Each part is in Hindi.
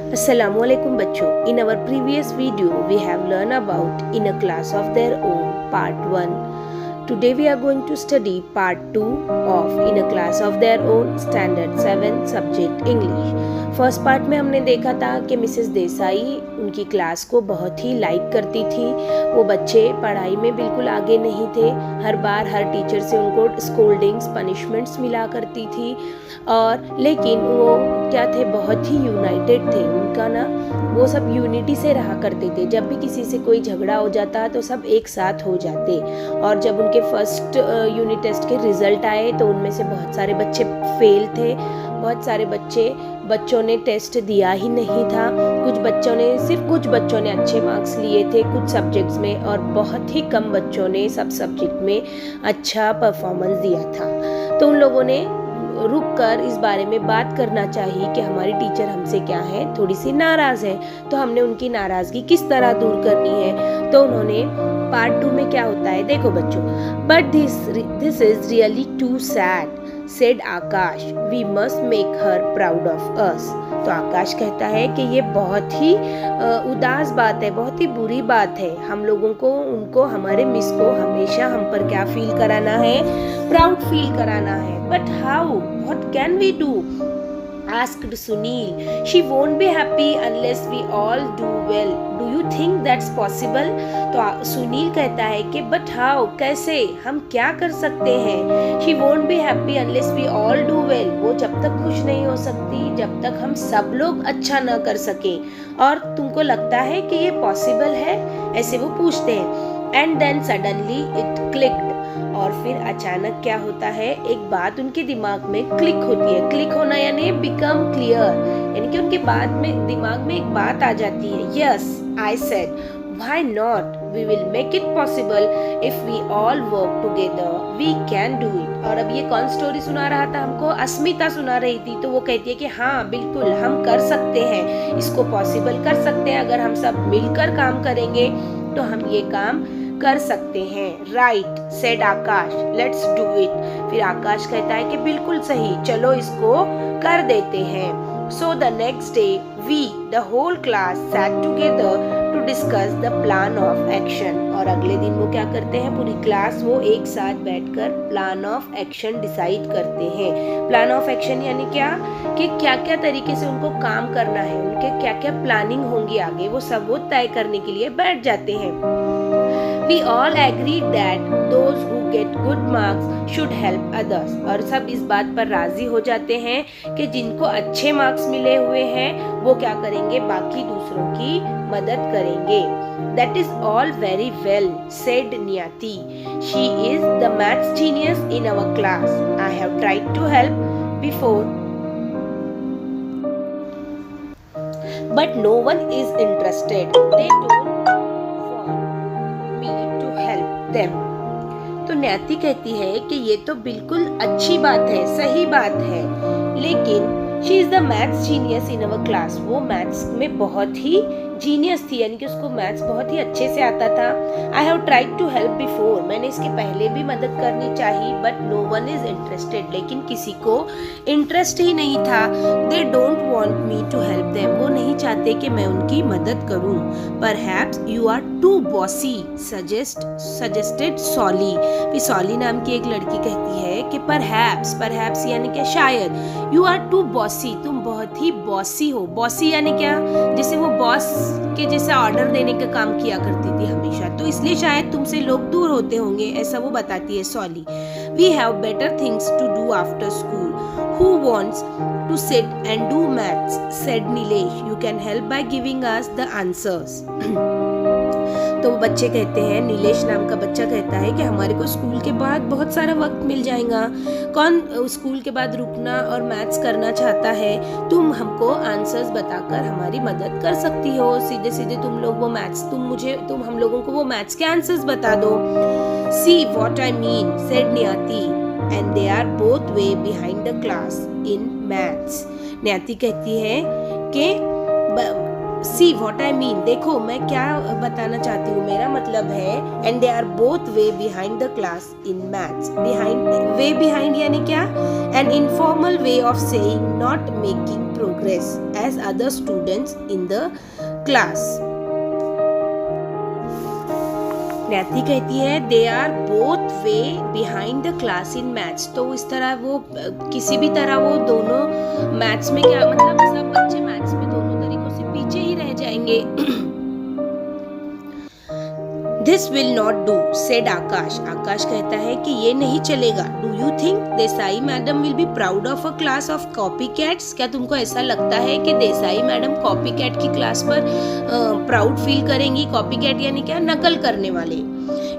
Assalamualaikum bachcho. In our previous video we have learned about In a Class of Their Own part 1. Today we are going to study part 2 of In a Class of Their Own standard 7 subject English. First part में हमने देखा था कि मिसेस देसाई उनकी क्लास को बहुत ही लाइक करती थी। वो बच्चे पढ़ाई में बिल्कुल आगे नहीं थे, हर बार हर टीचर से उनको स्कोल्डिंग्स पनिशमेंट्स मिला करती थी, और लेकिन वो क्या थे, बहुत ही यूनाइटेड थे। उनका ना वो सब यूनिटी से रहा करते थे। जब भी किसी से कोई झगड़ा हो जाता तो सब एक साथ हो जाते। और जब उनके फर्स्ट यूनिट टेस्ट के रिजल्ट आए तो उनमें से बहुत सारे बच्चे फेल थे, बहुत सारे बच्चों ने टेस्ट दिया ही नहीं था। सिर्फ कुछ बच्चों ने अच्छे मार्क्स लिए थे कुछ सब्जेक्ट्स में, और बहुत ही कम बच्चों ने सब सब्जेक्ट में अच्छा परफॉर्मेंस दिया था। तो उन लोगों ने रुक कर इस बारे में बात करना चाहिए कि हमारी टीचर हमसे क्या है, थोड़ी सी नाराज़ है, तो हमने उनकी नाराज़गी किस तरह दूर करनी है। तो उन्होंने पार्ट 2 में क्या होता है देखो बच्चों, but this is really too sad said Akash, we must make her proud of us. तो आकाश कहता है कि ये बहुत ही उदास बात है, बहुत ही बुरी बात है। हम लोगों को उनको, हमारे मिस को हमेशा हम पर क्या फील कराना है, प्राउड फील कराना है। But how, what can we do, asked Sunil. She won't be happy unless we all do well. Do you think that's possible? तो सुनील कहता है कि but how, कैसे, हम क्या कर सकते हैं। She won't be happy unless we all do well. वो जब तक खुश नहीं हो सकती जब तक हम सब लोग अच्छा ना कर सकें। और तुमको लगता है कि ये पॉसिबल है, ऐसे वो पूछते हैं। And then suddenly it clicked. और फिर अचानक क्या होता है, एक बात उनके दिमाग में क्लिक होती है। क्लिक होना यानी बिकम क्लियर, यानी कि उनके दिमाग में एक बात आ जाती है। Yes, I said, why not, we will make it possible if we all work together, we can do it. और अब ये कौन स्टोरी सुना रहा था हमको, अस्मिता सुना रही थी। तो वो कहती है कि हाँ बिल्कुल हम कर सकते हैं, इसको पॉसिबल कर सकते हैं। अगर हम सब मिलकर काम करेंगे तो हम ये काम कर सकते हैं। Right said Akash, let's do it. फिर आकाश कहता है कि बिल्कुल सही, चलो इसको कर देते हैं। So the next day we the whole class sat together to discuss the plan of action. और अगले दिन वो क्या करते हैं, पूरी क्लास वो एक साथ बैठकर प्लान ऑफ एक्शन डिसाइड करते हैं। प्लान ऑफ एक्शन यानी क्या, कि क्या क्या तरीके से उनको काम करना है, उनके क्या क्या प्लानिंग होंगी आगे, वो सब वो तय करने के लिए बैठ जाते हैं। We all agreed that those who get good marks should help others. और सब इस बात पर राजी हो जाते हैं कि जिनको अच्छे मार्क्स मिले हुए हैं वो क्या करेंगे, बाकी दूसरों की मदद करेंगे। That is all very well, said Niyati. She is the maths genius in our class. I have tried to help before, but no one is interested. They don't them. तो न्याती कहती है कि ये तो बिल्कुल अच्छी बात है, सही बात है, लेकिन she is the maths genius in our class. वो मैथ्स में बहुत ही जीनियस थी, यानी कि उसको मैथ्स बहुत ही अच्छे से आता था। I have tried to help before, मैंने इसके पहले भी मदद करनी चाहिए, but no one is interested, लेकिन किसी को इंटरेस्ट ही नहीं था। They don't want me to help them, वो नहीं चाहते कि मैं उनकी मदद करूं। Perhaps you are too bossy, suggested Solly. फिर सॉली नाम की एक लड़की कहती है कि परहैप्स यानी क्या, शायद, यू आर टू बॉसी, तुम बहुत ही बॉसी हो। बॉसी यानी क्या, जैसे वो बॉस के जैसे ऑर्डर देने का काम किया करती थी हमेशा, तो इसलिए शायद तुमसे लोग दूर होते होंगे, ऐसा वो बताती है Solly. We have better things to do after school, who wants to sit and do maths, said Nilesh, you can help by giving us the answers. तो वो बच्चे कहते हैं, नीलेश नाम का बच्चा कहता है कि हमारे को स्कूल के बाद बहुत सारा वक्त मिल जाएगा, कौन स्कूल के बाद रुकना और मैथ्स करना चाहता है, तुम हमको आंसर्स बताकर हमारी मदद कर सकती हो। सीधे सीधे तुम लोग वो मैथ्स, तुम हम लोगों को वो मैथ्स के आंसर्स बता दो। See what I mean, said Niyati, and they are both way behind the class in maths. Niyati कहती है कि सी व्हाट आई मीन, देखो मैं क्या बताना चाहती हूँ, मेरा मतलब है, and they are both way behind the class in maths. Behind यानी क्या, an informal way of saying not making progress as other students in the class. Nyati कहती है they are both way behind the class in maths. तो इस तरह वो किसी भी तरह वो दोनों मैथ्स में क्या मतलब सब बच्चे मैथ्स में दोनों तरीकों से पीछे ही रह जाएंगे. This will not do said Aakash. Aakash कहता है कि ये नहीं चलेगा. Do you think Desai madam will be proud of a class of copy cats. क्या तुमको ऐसा लगता है कि देसाई मैडम कॉपी कैट की क्लास पर प्राउड फील करेंगी. कॉपी कैट यानी क्या, नकल करने वाले.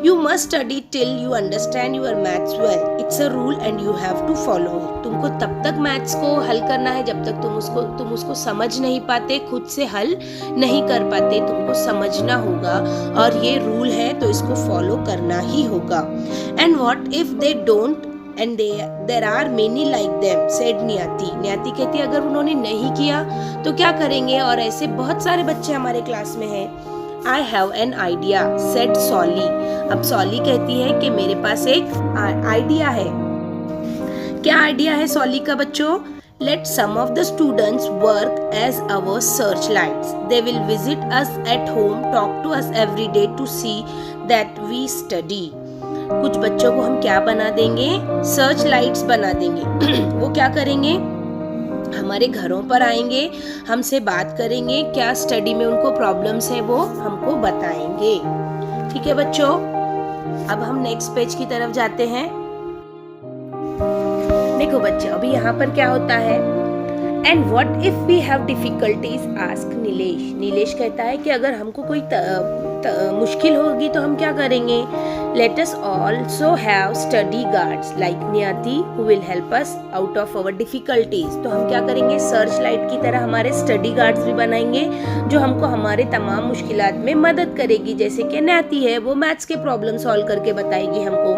You must study till you understand your maths well. It's a rule and you have to follow it. तुमको तब तक मैथ्स को हल करना है जब तक तुम उसको समझ नहीं पाते, खुद से हल नहीं कर पाते. तुमको समझना होगा और ये रूल है तो इसको फॉलो करना ही होगा. And what if they don't and there are many like them, said Nyati. Nyati कहती है अगर उन्होंने नहीं किया तो क्या करेंगे, और ऐसे बहुत सारे बच्चे हमारे क्लास में हैं. I have an idea, said Solly. अब सॉली कहती है कि मेरे पास एक आइडिया है. क्या आइडिया है सॉली का बच्चों? Let some of the students work as our searchlights. They will visit us at home, talk to us every day to see that we study. कुछ बच्चों को हम क्या बना देंगे? सर्च लाइट्स बना देंगे. वो क्या करेंगे? हमारे घरों पर आएंगे, हमसे बात करेंगे, क्या स्टडी में उनको प्रॉब्लम्स है वो हमको बताएंगे. ठीक है बच्चों, अब हम नेक्स्ट पेज की तरफ जाते हैं. देखो बच्चों, अभी यहाँ पर क्या होता है. And what if we have difficulties, ask Nilesh. Nilesh कहता है कि अगर हमको कोई मुश्किल होगी तो हम क्या करेंगे. Let us also have study guards like Niyati who will help us out of our difficulties. तो हम क्या करेंगे, सर्च लाइट की तरह हमारे स्टडी गार्ड्स भी बनाएंगे जो हमको हमारे तमाम मुश्किलात में मदद करेगी. जैसे कि न्याती है, वो मैथ्स के प्रॉब्लम सॉल्व करके बताएगी हमको.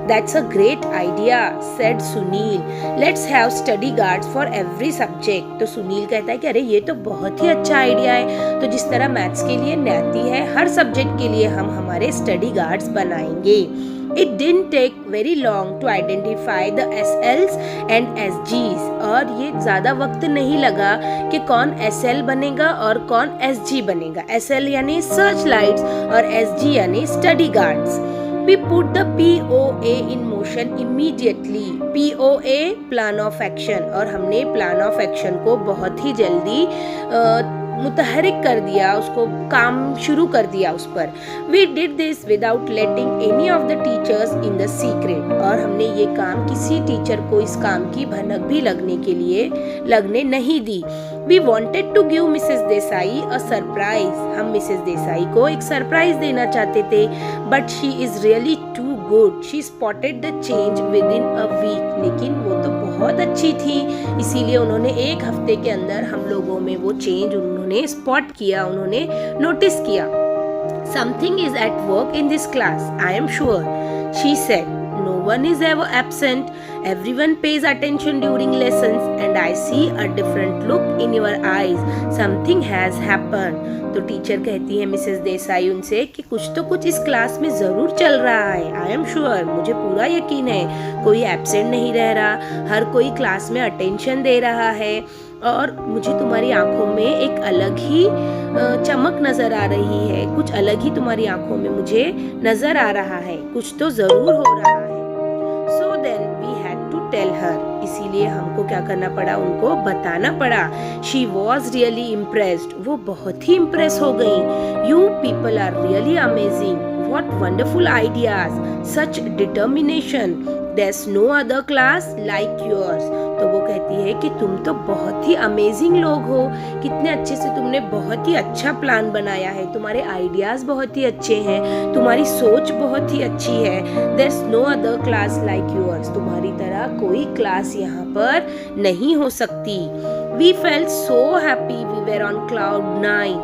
That's a great idea, said Sunil. Let's have study guards for every subject. तो सुनील कहता है कि अरे ये तो बहुत ही अच्छा आइडिया है. तो जिस तरह मैथ्स के लिए न्याती है, हर सब्जेक्ट के लिए हम हमारे स्टडी गार्ड्स बनाएंगे. It didn't take very long to identify the SLs and SGs. और ये ज़्यादा वक्त नहीं लगा कि कौन SL बनेगा और कौन SG बनेगा. SL यानी सर्च लाइट्स और SG यानी study guards. We put the POA in motion immediately. POA plan of action. और हमने प्लान ऑफ एक्शन को बहुत ही जल्दी मुतहरिक कर दिया, उसको काम शुरू कर दिया उस पर. We did this without letting any of the teachers in the secret. और हमने ये काम किसी टीचर को इस काम की भनक भी लगने नहीं दी. We wanted to give Mrs. Desai a surprise. हम मिसेस देसाई को एक सरप्राइज देना चाहते थे. But she is really too good. She spotted the change within a week. लेकिन वो तो बहुत अच्छी थी, इसीलिए उन्होंने एक हफ्ते के अंदर हम लोगों में वो चेंज उन्होंने स्पॉट किया, उन्होंने नोटिस किया. Something is at work in this class, I am sure, she said. No one is ever absent. Everyone pays attention during lessons and I see a different look in your eyes. Something has happened. तो टीचर कहती है मिसेस देसाई उनसे कि कुछ इस क्लास में ज़रूर चल रहा है. आई एम श्योर, मुझे पूरा यकीन है. कोई एब्सेंट नहीं रह रहा, हर कोई क्लास में अटेंशन दे रहा है और मुझे तुम्हारी आंखों में एक अलग ही चमक नज़र आ रही है. कुछ अलग ही तुम्हारी आंखों में मुझे नज़र आ रहा है. कुछ तो ज़रूर हो रहा है. So then we had to tell her. इसीलिए हमको क्या करना पड़ा, उनको बताना पड़ा. She was really impressed. वो बहुत ही impress हो गई. You people are really amazing. What wonderful ideas. Such determination. There's no other class like yours. तो वो कहती है कि तुम तो बहुत ही अमेजिंग लोग हो. कितने अच्छे से तुमने बहुत ही अच्छा प्लान बनाया है. तुम्हारे आइडियाज बहुत ही अच्छे हैं. तुम्हारी सोच बहुत ही अच्छी है. There's no other class like yours. तुम्हारी तरह कोई क्लास यहाँ पर नहीं हो सकती. We felt so happy. We were on cloud 9.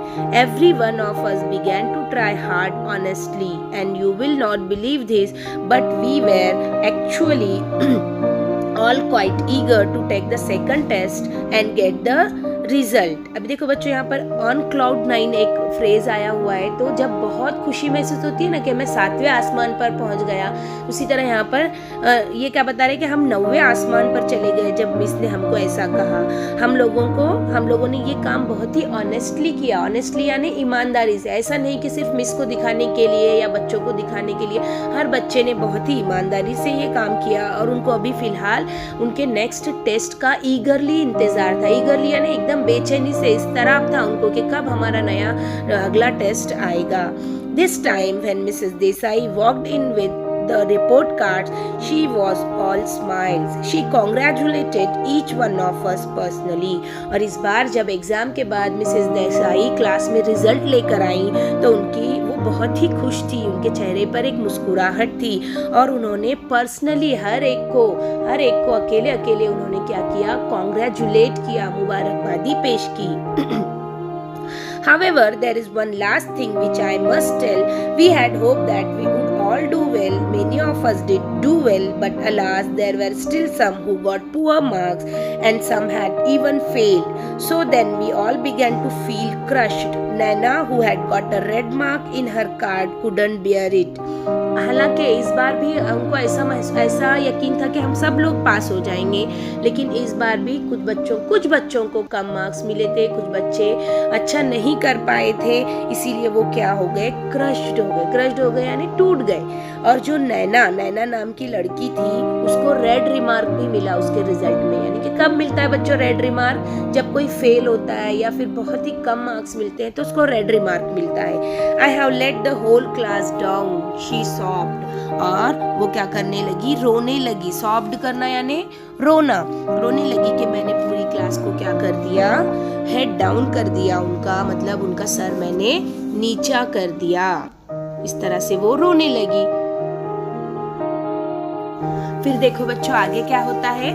Every one of us began to try hard honestly. And you will not believe this, but we were actually all quite eager to take the second test and get the result. अभी देखो बच्चों यहाँ पर ऑन क्लाउड 9 एक फ्रेज आया हुआ है, तो जब बहुत खुशी महसूस होती है ना कि मैं 7वें आसमान पर पहुंच गया, उसी तरह यहाँ पर ये क्या बता रहे हैं कि हम 9वें आसमान पर चले गए जब मिस ने हमको ऐसा कहा। हम लोगों ने ये काम बहुत ही ऑनेस्टली किया। ऑनेस्टली यानी ईमानदारी से, ऐसा नहीं कि सिर्फ मिस को दिखाने के लिए या बच्चों को दिखाने के लिए। हर बच्चे ने बहुत ही ईमानदारी से ये काम किया और उनको अभी फिलहाल उनके नेक्स्ट टेस्ट का ईगरली इंतजार था। ईगरली यानी एकदम बेचैनी से इस तरह था उनको कि कब हमारा नया अगला टेस्ट आएगा। This time when Mrs Desai walked in with the report cards, she was all smiles. She congratulated each one of us personally. और इस बार जब एग्जाम के बाद मिसेस देसाई क्लास में रिजल्ट लेकर आई तो वो बहुत ही खुश थी। उनके चेहरे पर एक मुस्कुराहट थी और उन्होंने पर्सनली हर एक को अकेले अकेले उन्होंने क्या किया, कॉन्ग्रेचुलेट किया, मुबारकबादी पेश की। However, there is one last thing which I must tell. We had hoped that we would all do well. Many of us did do well, but alas, there were still some who got poor marks and some had even failed. So then we all began to feel crushed. Nana, who had got a red mark in her card, couldn't bear it. हालांकि इस बार भी हमको ऐसा यकीन था कि हम सब लोग पास हो जाएंगे, लेकिन इस बार भी कुछ बच्चों को कम मार्क्स मिले थे, कुछ बच्चे अच्छा नहीं कर पाए थे, इसीलिए वो क्या हो गए, क्रश्ड हो गए यानी टूट गए। और जो नैना नाम की लड़की थी, उसको रेड रिमार्क भी मिला उसके रिजल्ट में। यानी कि कब मिलता है बच्चों रेड रिमार्क, जब कोई फेल होता है या फिर बहुत ही कम मार्क्स मिलते हैं तो उसको रेड रिमार्क मिलता है। I have let the whole class down, she sobbed. और वो क्या करने लगी, रोने लगी। सॉफ्ट करना यानी रोने लगी कि मैंने पूरी क्लास को क्या कर दिया, हेड डाउन कर दिया उनका, मतलब उनका सर मैंने नीचा कर दिया। इस तरह से वो रोने लगी। फिर देखो बच्चों आगे क्या होता है।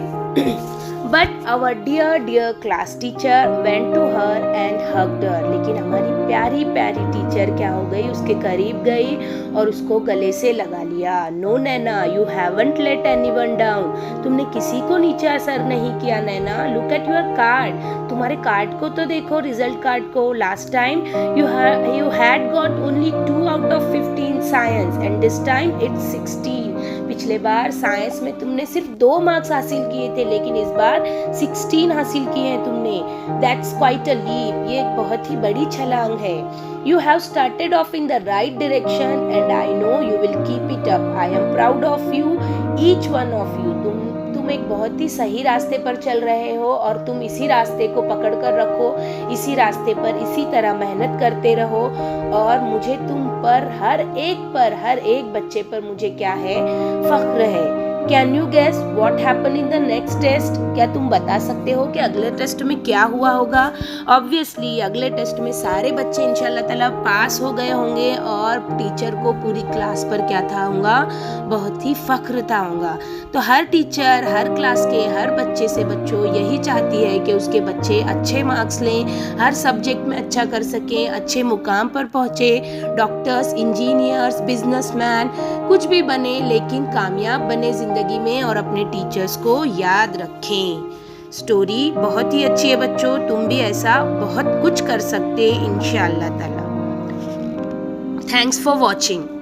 But our dear class teacher went to her and hugged her. लेकिन हमारी प्यारी टीचर क्या हो गई, उसके करीब गई और उसको गले से लगा लिया। No Naina, you haven't let anyone down. तुमने किसी को नीचे असर नहीं किया नैना। Look at your card. तुम्हारे कार्ड को तो देखो, रिजल्ट कार्ड को। Last time you had got only 2 out of 15 science and this time it's 16. पिछले बार साइंस में तुमने सिर्फ 2 मार्क्स हासिल किए थे, लेकिन इस बार 16 हासिल किए हैं तुमने। That's quite a leap. ये एक बहुत ही बड़ी छलांग है। You have started off in the right direction and I know you will keep it up. I am proud of you, each one of you. तुम एक बहुत ही सही रास्ते पर चल रहे हो और तुम इसी रास्ते को पकड़ कर रखो, इसी रास्ते पर इसी तरह मेहनत करते रहो। और मुझे तुम पर हर एक बच्चे पर मुझे क्या है, फख्र है। Can you guess what happen in the next test? क्या तुम बता सकते हो कि अगले टेस्ट में क्या हुआ होगा? ऑब्वियसली अगले टेस्ट में सारे बच्चे इंशाल्लाह ताला पास हो गए होंगे और टीचर को पूरी क्लास पर क्या था होगा, बहुत ही फख्र था होगा। तो हर टीचर हर क्लास के हर बच्चे से बच्चों यही चाहती है कि उसके बच्चे अच्छे मार्क्स लें, हर सब्जेक्ट में अच्छा कर सकें, अच्छे मुकाम पर पहुँचे, डॉक्टर्स, इंजीनियर्स, बिजनेसमैन, कुछ भी बने लेकिन कामयाब बने जिंदगी में और अपने टीचर्स को याद रखें। स्टोरी बहुत ही अच्छी है बच्चों, तुम भी ऐसा बहुत कुछ कर सकते इंशाअल्लाह ताला। Thanks for watching.